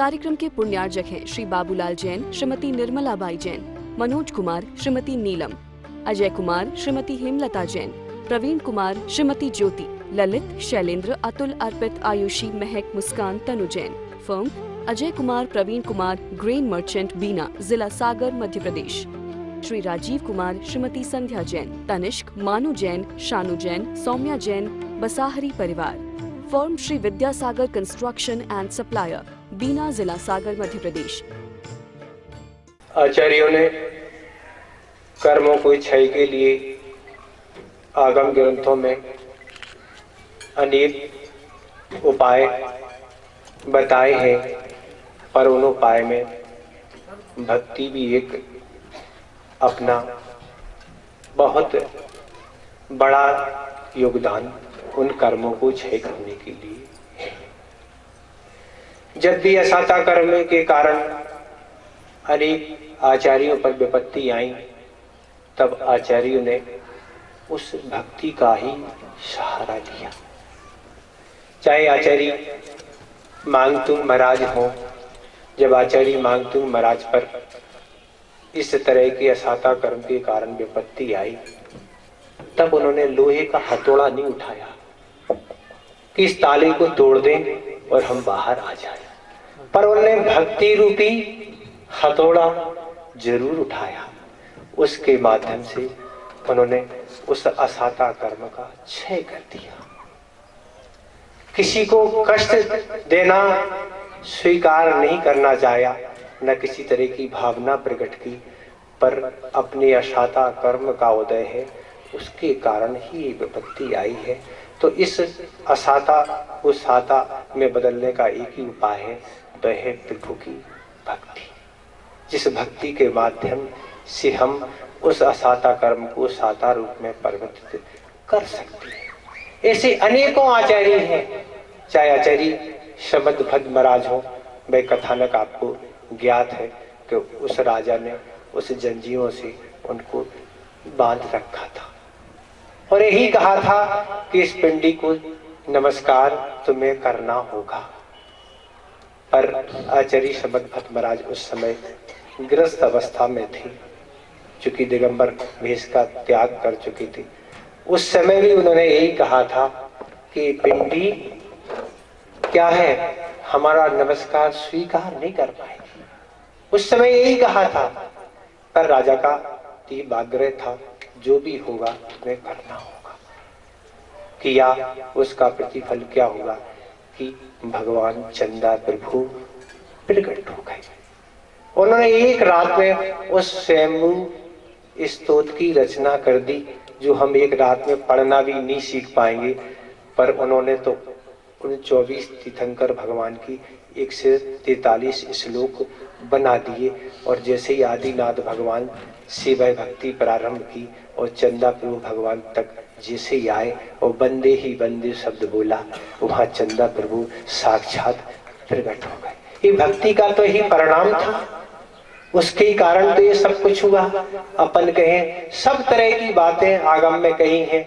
कार्यक्रम के पुण्यार्जक हैं Shri Babulal Jain, Shrimati Nirmala Bai Jain, Manoj Kumar, Shrimati Neelam, Ajay Kumar, Shrimati Hemlata Jain, Praveen Kumar, Shrimati Jyoti, Lalit, Shailendra, Atul, Arpit, Ayushi, Mahak, Muskan, Tanu Jain. Firm Ajay Kumar, Praveen Kumar, grain merchant, Bina, जिला सागर, मध्य प्रदेश। श्री राजीव कुमार, श्रीमती संध्या जैन, तनिष्क, मानु जैन, शानु जैन, सौम्या जैन, बसाहरी परिवार। Firm Shri Vidyasagar construction and supplier, Bina, जिला सागर, मध्य प्रदेश। आचार्यों ने कर्मों को क्षय के लिए आगम ग्रंथों में अनेक उपाय बताए हैं, पर उन उपाय में भक्ति भी एक अपना बहुत बड़ा योगदान उन कर्मों को क्षय करने के लिए है। जब भी असाता कर्म के कारण अनेक आचार्यों पर विपत्ति आई, तब आचार्यों ने उस भक्ति का ही सहारा लिया। चाहे आचार्य मांगतुंग महाराज हो, जब आचार्य मांगतुंग महाराज पर इस तरह के असाता कर्म के कारण विपत्ति आई, तब उन्होंने लोहे का हथौड़ा नहीं उठाया कि इस ताले को तोड़ दें और हम बाहर आ जाएं, पर उन्होंने भक्ति रूपी हथौड़ा जरूर उठाया। उसके माध्यम से उन्होंने उस असाता कर्म का क्षय कर दिया। किसी को कष्ट देना स्वीकार नहीं करना चाहा, न किसी तरह की भावना प्रकट की, पर अपने असाता कर्म का उदय है, उसके कारण ही विपत्ति आई है। तो इस असाता को साता में बदलने का एक ही उपाय है, वह है प्रभु की भक्ति। जिस भक्ति के माध्यम से हम उस असाता कर्म को साता रूप में परिवर्तित कर सकते हैं। ऐसे अनेकों आचार्य हैं। चाहे आचार्य शब्द भद्र महाराज हो, वह कथानक आपको ज्ञात है कि उस राजा ने उस जंजीरों से उनको बांध रखा था और यही कहा था कि इस पिंडी को नमस्कार तुम्हें करना होगा। पर आचार्य शब्द भट्ट महाराज उस समय गृहस्थ अवस्था में थे, चूंकि दिगंबर वेश का त्याग कर चुकी थी। उस समय भी उन्होंने यही कहा था कि पिंडी क्या है, हमारा नमस्कार स्वीकार नहीं कर पाएगी। उस समय यही कहा था, पर राजा का तीव्र आग्रह था, जो भी होगा तुम्हें करना होगा। किया, उसका प्रतिफल क्या होगा कि भगवान चंदा प्रभु प्रकट हो गए। उन्होंने एक रात में उस स्वयंभू स्तोत्र की रचना कर दी, जो हम एक रात में पढ़ना भी नहीं सीख पाएंगे, पर उन्होंने तो उन 24 तीर्थंकर भगवान की 143 श्लोक बना दिए। और जैसे ही आदिनाथ भगवान से वह भक्ति प्रारंभ की और चंदा प्रभु भगवान तक जैसे ही आए और बंदे ही बंदे शब्द बोला, वहां चंदा प्रभु साक्षात प्रकट हो गए। ये भक्ति का तो ही परिणाम था, उसके कारण तो ये सब कुछ हुआ। अपन कहें सब तरह की बातें आगम में कही हैं,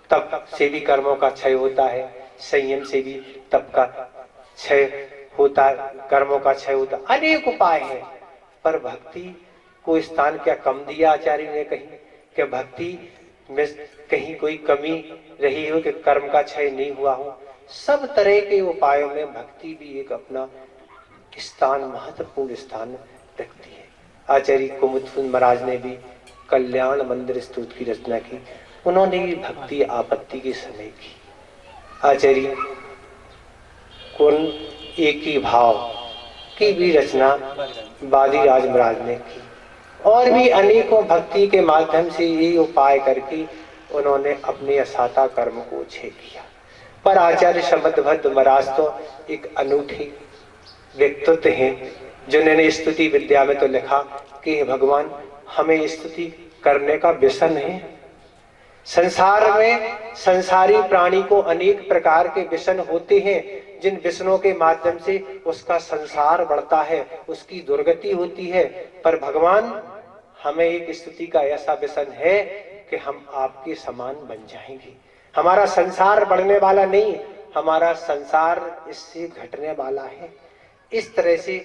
तप से भी कर्मों का क्षय होता है, संयम से भी तप का क्षय होता है, कर्मों का क्षय होता है, अनेक उपाय हैं। पर भक्ति को स्थान क्या कम दिया आचार्य ने कहीं कि भक्ति में कहीं कोई कमी रही हो कि कर्म का क्षय नहीं हुआ हो। सब तरह के उपायों में भक्ति भी एक अपना स्थान, महत्वपूर्ण स्थान रखती है। आचार्य कुमुदकुंद महाराज ने भी कल्याण मंदिर स्तुति की रचना की, उन्होंने भी भक्ति आपत्ति के समय की। आचार्य कौन एक ही भाव की भी रचना बादीराज महाराज ने की, और भी अनेकों भक्ति के माध्यम से ये उपाय करके उन्होंने अपने असाता कर्म को क्षय किया। पर आचार्य शब्दभद्र महाराज तो एक अनूठे व्यक्तित्व हैं, जिन्होंने स्तुति विद्या में तो लिखा कि भगवान हमें स्तुति करने का व्यसन है। संसार में संसारी प्राणी को अनेक प्रकार के व्यसन होते हैं, जिन व्यसनों के माध्यम से उसका संसार बढ़ता है, उसकी दुर्गति होती है। पर भगवान हमें एक स्तुति का ऐसा व्यसन है कि हम आपके समान बन जाएंगे। हमारा संसार बढ़ने वाला नहीं, हमारा संसार इससे घटने वाला है। इस तरह से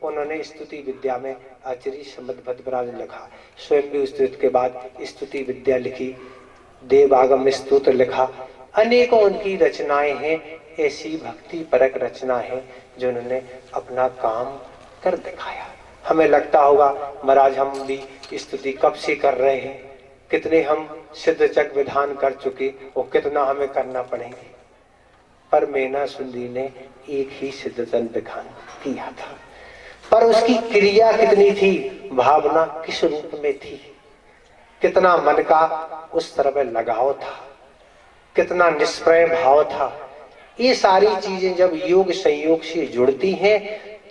उन्होंने स्तुति विद्या में आचार्य श्रीमद्भद्रराज ने लिखा। स्वयं भी स्तुति के बाद स्तुति विद्या लिखी, देवागम स्तोत्र लिखा, अनेकों उनकी रचनाएं हैं। ऐसी भक्ति परक रचना है जो उन्होंने अपना काम कर दिखाया। हमें लगता होगा महाराज हम भी स्तुति कब से कर रहे हैं, कितने हम सिद्धचक विधान कर चुके और कितना हमें करना पड़ेंगे। पर मेना सुंदी ने एक ही सिद्धचक विधान किया था, पर उसकी क्रिया कितनी थी, भावना किस रूप में थी, कितना मन का उस तरफ लगाव था, कितना निष्प्रय भाव था। ये सारी चीजें जब योग संयोग से जुड़ती हैं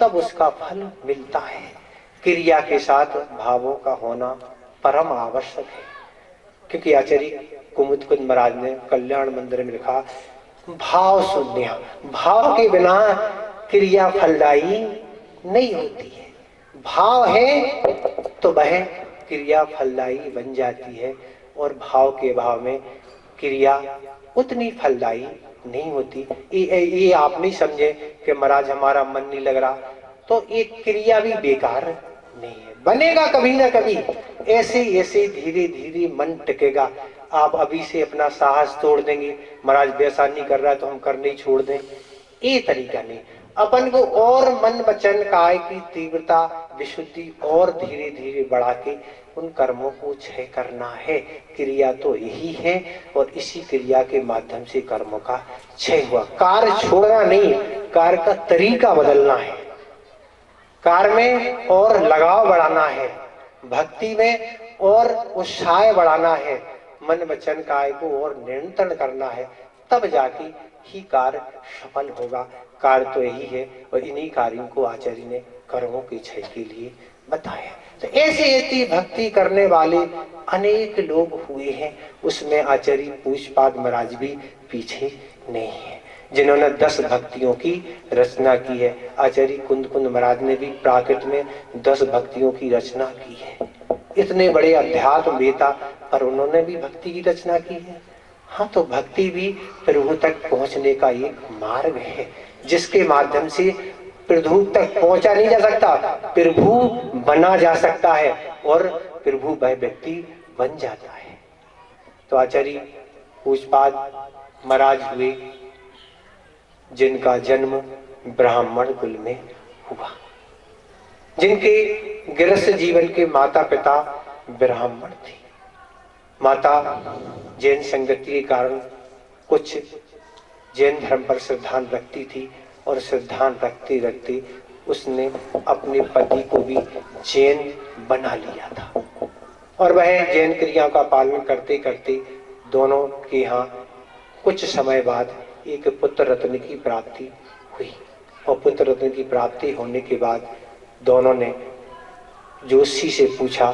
तब उसका फल मिलता है। क्रिया के साथ भावों का होना परम आवश्यक है। क्योंकि आचार्य कुमुद कुंज महाराज ने कल्याण मंदिर में लिखा, भाव शून्य, भाव के बिना क्रिया फलदायी नहीं होती है। भाव है तो वह क्रिया फलदायी बन जाती है, और भाव के भाव में क्रिया उतनी फलदायी नहीं होती। ये आप नहीं समझे कि महाराज हमारा मन नहीं लग रहा तो एक क्रिया भी बेकार नहीं है, बनेगा कभी ना कभी। ऐसे ऐसे धीरे धीरे मन टिकेगा। आप अभी से अपना साहस तोड़ देंगे, महाराज वैसा नहीं कर रहा तो हम करने ही छोड़ दें, ये तरीका नहीं। अपन को और मन वचन काय की तीव्रता विशुद्धि और धीरे धीरे बढ़ा के उन कर्मों को क्षय करना है। क्रिया तो यही है, और इसी क्रिया के माध्यम से कर्मों का क्षय हुआ। कार्य छोड़ना नहीं, कार्य का तरीका बदलना है, कार्य में और लगाव बढ़ाना है, भक्ति में और उत्साह बढ़ाना है, मन वचन काय को और नियंत्रण करना है, तब जाके ही कार्य सफल होगा। कार्य तो यही है, और इन्हीं कार्यों को आचार्य ने कर्मों के क्षय के लिए बताया। तो ऐसे ऐसी भक्ति करने वाले अनेक लोग हुए हैं, उसमें आचार्य पूज्यपाद महाराज भी पीछे नहीं है, जिन्होंने 10 भक्तियों की रचना की है। आचार्य कुंद कुंद महाराज ने भी प्राकृत में 10 भक्तियों की रचना की है। इतने बड़े अध्यात्म वेता, पर उन्होंने भी भक्ति की रचना की है। हाँ, तो भक्ति भी प्रभु तक पहुंचने का एक मार्ग है, जिसके माध्यम से प्रभु तक पहुंचा नहीं जा सकता, प्रभु बना जा सकता है, और प्रभु वह व्यक्ति बन जाता है। तो आचार्य पूज्यपाद महाराज हुए जिनका जन्म ब्राह्मण कुल में हुआ, जिनके गृहस्थ जीवन के माता पिता ब्राह्मण थे। माता जैन संगति के कारण कुछ जैन धर्म पर श्रद्धा रखती थी, और श्रद्धा रखते रखते उसने अपने पति को भी जैन बना लिया था, और वह जैन क्रियाओं का पालन करते करते दोनों के यहाँ कुछ समय बाद एक पुत्र रत्न की प्राप्ति हुई। और पुत्र रत्न की प्राप्ति होने के बाद दोनों ने जोशी से पूछा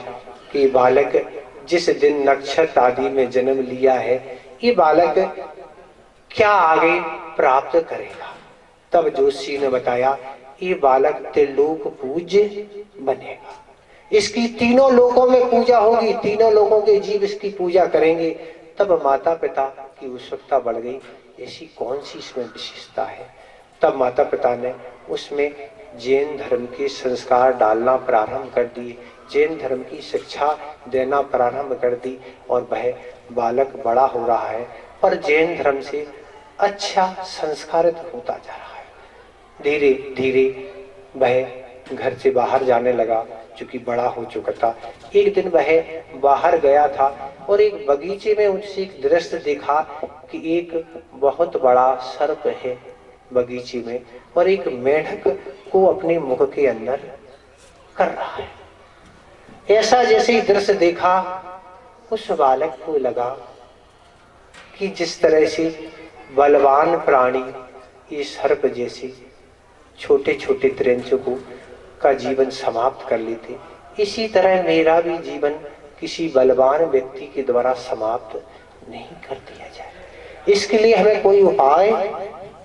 कि बालक जिस दिन नक्षत्र आदि में जन्म लिया है, ये बालक क्या आगे प्राप्त करेगा। तब जोशी ने बताया, ये बालक त्रिलोक पूज्य बनेगा, इसकी तीनों लोकों में पूजा होगी, तीनों लोकों के जीव इसकी पूजा करेंगे। तब माता पिता की उत्सुकता बढ़ गई, ऐसी कौन सी इसमें विशेषता है। तब माता पिता ने उसमें जैन धर्म के संस्कार डालना प्रारंभ कर दिए, जैन धर्म की शिक्षा देना प्रारंभ कर दी, और वह बालक बड़ा हो रहा है, पर जैन धर्म से अच्छा संस्कारित होता जा रहा है। धीरे धीरे वह घर से बाहर जाने लगा, चूंकि बड़ा हो चुका था। एक दिन वह बाहर गया था, और एक बगीचे में उनसे एक दृश्य देखा कि एक बहुत बड़ा सर्प है बगीचे में, और एक मेढक को अपने मुख के अंदर कर रहा है। ऐसा जैसे ही दृश्य देखा, उस बालक को लगा कि जिस तरह से बलवान प्राणी ये सर्प जैसे छोटे छोटे त्रैंचकों का जीवन समाप्त कर लेते, इसी तरह मेरा भी जीवन किसी बलवान व्यक्ति के द्वारा समाप्त नहीं कर दिया जाए। इसके लिए हमें कोई उपाय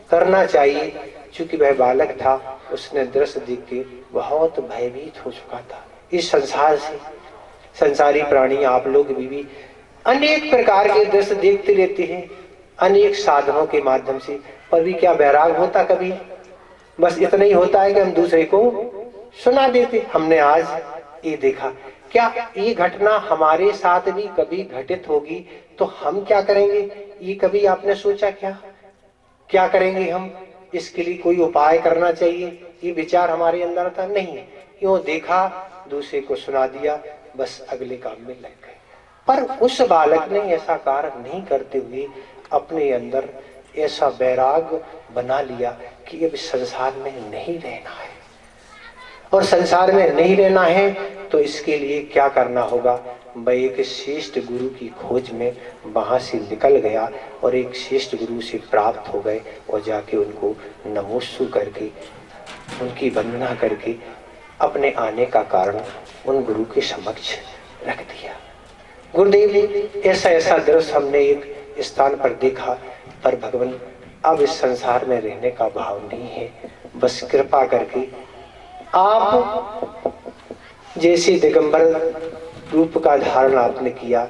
करना चाहिए। चूंकि वह बालक था, उसने दृश्य देख के बहुत भयभीत हो चुका था इस संसार से। संसारी प्राणी आप लोग भी अनेक प्रकार के दृश्य देखते रहते हैं, अनेक साधनों के माध्यम से, पर भी क्या वैराग होता कभी? बस इतना ही होता है कि हम दूसरे को सुना देते। हमने आज ये देखा, क्या ये घटना हमारे साथ भी कभी घटित होगी तो हम क्या करेंगे? ये कभी आपने सोचा क्या करेंगे हम? इसके लिए कोई उपाय करना चाहिए, ये विचार हमारे अंदर था नहीं। यूं देखा, दूसरे को सुना दिया, बस अगले काम में लग गए। पर उस बालक ने ऐसा कार्य नहीं करते हुए अपने अंदर ऐसा वैराग्य बना लिया कि अब संसार में नहीं रहना है। और संसार में नहीं रहना है तो इसके लिए क्या करना होगा? वह एक श्रेष्ठ गुरु की खोज में वहां से निकल गया और एक श्रेष्ठ गुरु से प्राप्त हो गए और जाके उनको नमोस्तु करके उनकी वंदना करके अपने आने का कारण उन गुरु के समक्ष रख दिया। गुरुदेव, ऐसा ऐसा दृश्य हमने एक स्थान पर देखा, पर भगवान अब इस संसार में रहने का भाव नहीं है। बस कृपा करके आप जैसे दिगंबर रूप का धारण आपने किया,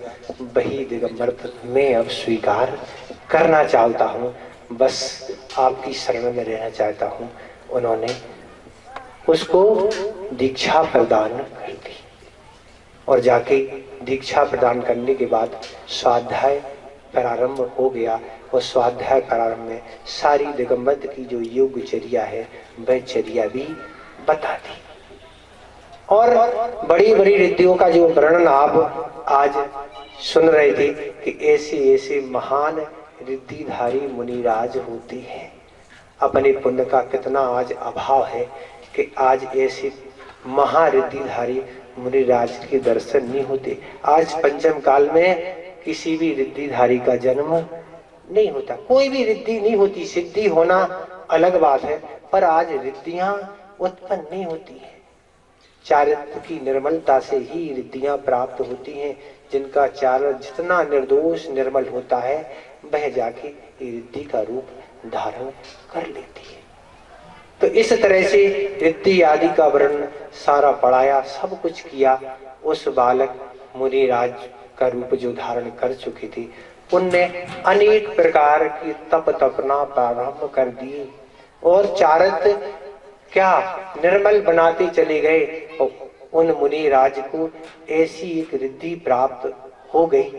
वही दिगंबर मैं अब स्वीकार करना चाहता हूँ। बस आपकी शरण में रहना चाहता हूँ। उन्होंने उसको दीक्षा प्रदान कर दी और जाके दीक्षा प्रदान करने के बाद स्वाध्याय प्रारंभ हो गया। और स्वाध्याय प्रारंभ में सारी दिगंबर की जो योगचर्या है वह चर्या भी बता दी। और बड़ी बड़ी रिद्धियों का जो वर्णन आप आज सुन रहे थे कि ऐसे ऐसे महान रिद्धिधारी मुनिराज होते हैं। अपने पुण्य का कितना आज अभाव है कि आज ऐसे महारिद्धिधारी मुनिराज के दर्शन नहीं होते। आज पंचम काल में किसी भी रिद्धिधारी का जन्म नहीं होता, कोई भी रिद्धि नहीं होती। सिद्धि होना अलग बात है, पर आज रिद्धियां उत्पन्न नहीं होती है। चारित्र की निर्मलता से ही रिद्धियां प्राप्त होती हैं। जिनका चारित्र जितना निर्दोष निर्मल होता है वह जाके रिद्धि का रूप धारण कर लेती है। तो इस तरह से रिद्धि आदि का वर्णन सारा पढ़ाया, सब कुछ किया। उस बालक मुनिराज का रूप जो धारण कर चुके थे, उनने अनेक प्रकार की तप तपना प्रारंभ कर दी और चारित्र क्या निर्मल बनाते चले गए। उन मुनिराज को ऐसी एक रिद्धि प्राप्त हो गई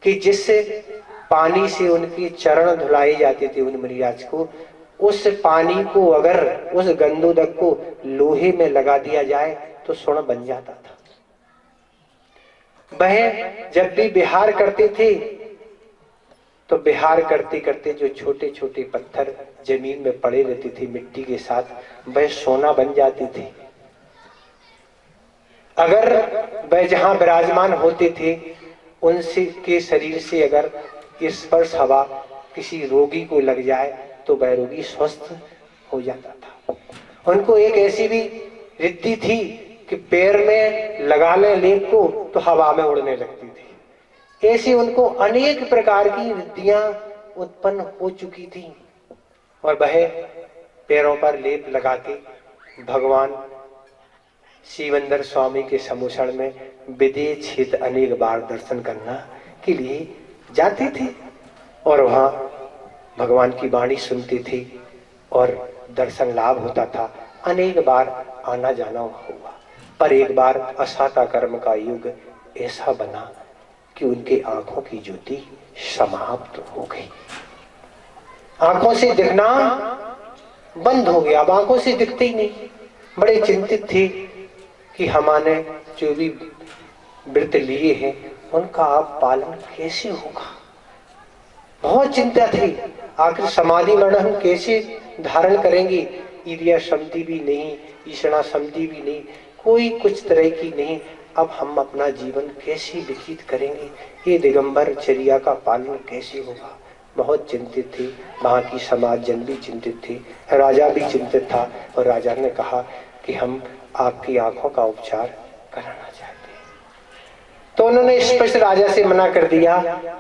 कि जिससे पानी से उनके चरण धुलाए जाते थे उन मुनिराज को, उस पानी को अगर उस गंधोदक को लोहे में लगा दिया जाए तो स्वर्ण बन जाता था। वह जब भी विहार करते थे तो विहार करते करते जो छोटे छोटे पत्थर जमीन में पड़े रहते थे मिट्टी के साथ, वह सोना बन जाते थे। अगर वह जहां विराजमान होते थे उनसे के शरीर से अगर स्पर्श हवा किसी रोगी को लग जाए तो वह रोगी स्वस्थ हो जाता था। उनको एक ऐसी भी रिद्धि थी कि पैर में लगा ले लेप को तो हवा में उड़ने लगती थी। ऐसी उनको अनेक प्रकार की रिद्धियां उत्पन्न हो चुकी थी और वह पैरों पर लेप लगा के भगवान शिवंदर स्वामी के समुसण में विदेश हित अनेक बार दर्शन करना के लिए जाते थे और वहां भगवान की वाणी सुनते थे और दर्शन लाभ होता था। अनेक बार आना जाना हुआ, पर एक बार असाता कर्म का युग ऐसा बना कि उनके आंखों की ज्योति समाप्त हो गई। आंखों से दिखना बंद हो गया, अब आंखों से दिखते ही नहीं। बड़े चिंतित थे कि हमारे जो भी व्रत लिए हैं उनका आप पालन कैसे होगा। बहुत चिंता थी, आखिर समाधि मरण हम कैसे धारण करेंगे। ईर्ष्या समति भी नहीं, ईषणा समति भी नहीं, कोई कुछ तरह की नहीं। अब हम अपना जीवन कैसे व्यतीत करेंगे, ये दिगंबर चर्या का पालन कैसे होगा। बहुत चिंतित थे, वहां की समाज जन भी चिंतित थे, राजा भी चिंतित था और राजा ने कहा कि हम आपकी आंखों का उपचार कराना चाहते हैं। तो उन्होंने स्पष्ट राजा से मना कर दिया,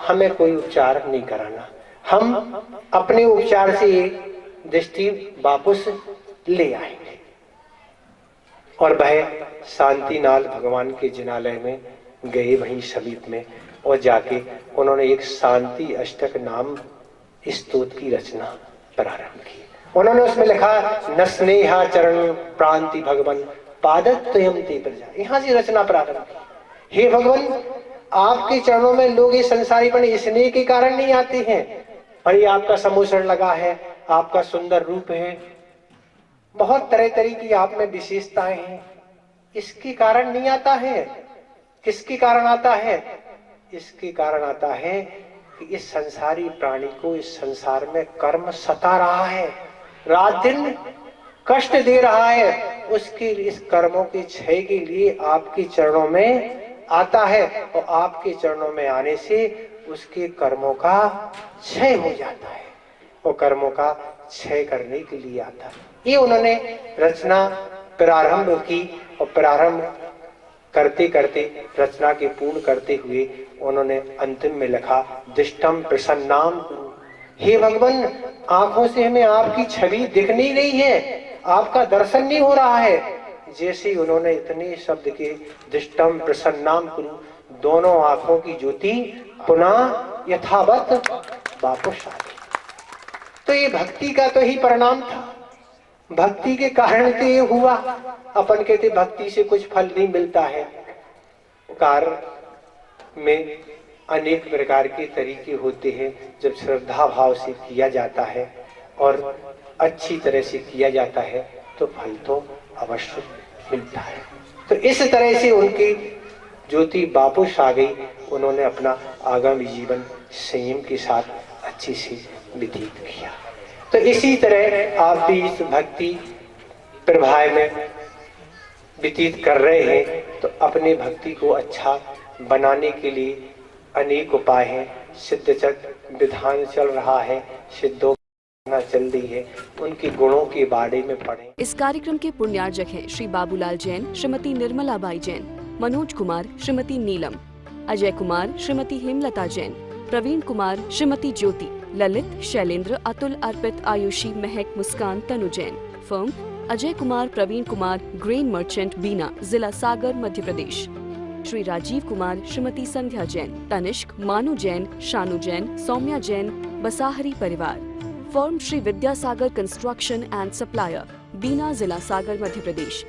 हमें कोई उपचार नहीं कराना, हम अपने उपचार से दृष्टि वापस ले आएंगे। और वह शांतिनाल भगवान के जिनालय में गए वहीं समीप में और जाके उन्होंने एक शांति अष्टक नाम स्तोत्र की रचना प्रारंभ की उन्होंने उसमें लिखा न स्नेहा चरण प्रांति भगवन पादत्रयम ते प्रजा। यहां से रचना प्रारंभ की। हे भगवान, आपके चरणों में लोग ये संसारीपन स्नेह के कारण नहीं आते हैं, और ये आपका समोषण लगा है, आपका सुंदर रूप है, बहुत तरह तरह की आप में विशेषताएं हैं, इसके कारण नहीं आता है। किसके कारण आता है? इसके कारण आता है कि इस संसारी प्राणी को इस संसार में कर्म सता रहा है, रात दिन कष्ट दे रहा है। उसके इस कर्मों के क्षय के लिए आपके चरणों में आता है, और आपके चरणों में आने से उसके कर्मों का क्षय हो जाता है, और कर्मों का क्षय करने के लिए आता है। ये उन्होंने रचना प्रारंभ की, और प्रारंभ करते करते रचना के पूर्ण करते हुए उन्होंने अंतिम में लिखा दिष्टम प्रसन्नाम कुरु। हे भगवान, आंखों से हमें आपकी छवि दिख नहीं रही है, आपका दर्शन नहीं हो रहा है। जैसे उन्होंने इतने शब्द के दिष्टम प्रसन्नाम कुरु, दोनों आंखों की ज्योति पुनः यथावत वापस आ गई। तो ये भक्ति का तो ही परिणाम था, भक्ति के कारण तो ये हुआ। अपन कहते भक्ति से कुछ फल नहीं मिलता है। कार्य में अनेक प्रकार के तरीके होते हैं, जब श्रद्धा भाव से किया जाता है और अच्छी तरह से किया जाता है तो फल तो अवश्य मिलता है। तो इस तरह से उनकी ज्योति वापस आ गई। उन्होंने अपना आगामी जीवन संयम के साथ अच्छे से व्यतीत किया। तो इसी तरह आप भी इस भक्ति प्रभाव में व्यतीत कर रहे हैं, तो अपने भक्ति को अच्छा बनाने के लिए अनेक उपाय हैं। सिद्धचक विधान चल रहा है, सिद्धों चल रही है, उनके गुणों के बारे में पढ़ें। इस कार्यक्रम के पुण्यार्जक हैं Shri Babulal Jain, Shrimati Nirmala Bai Jain, Manoj Kumar, Shrimati Neelam, Ajay Kumar, Shrimati Hemlata Jain, Praveen Kumar, Shrimati Jyoti, Lalit, Shailendra, Atul, Arpit, Ayushi, Mahak, Muskan, Tanu Jain. Firm Ajay Kumar, Praveen Kumar, grain merchant, Bina, जिला सागर, मध्य प्रदेश। श्री राजीव कुमार, श्रीमती संध्या जैन, तनिष्क, मानु जैन, शानु जैन, सौम्या जैन, बसाहरी परिवार। Firm Shri Vidyasagar construction and supplier, Bina, जिला सागर, मध्य प्रदेश।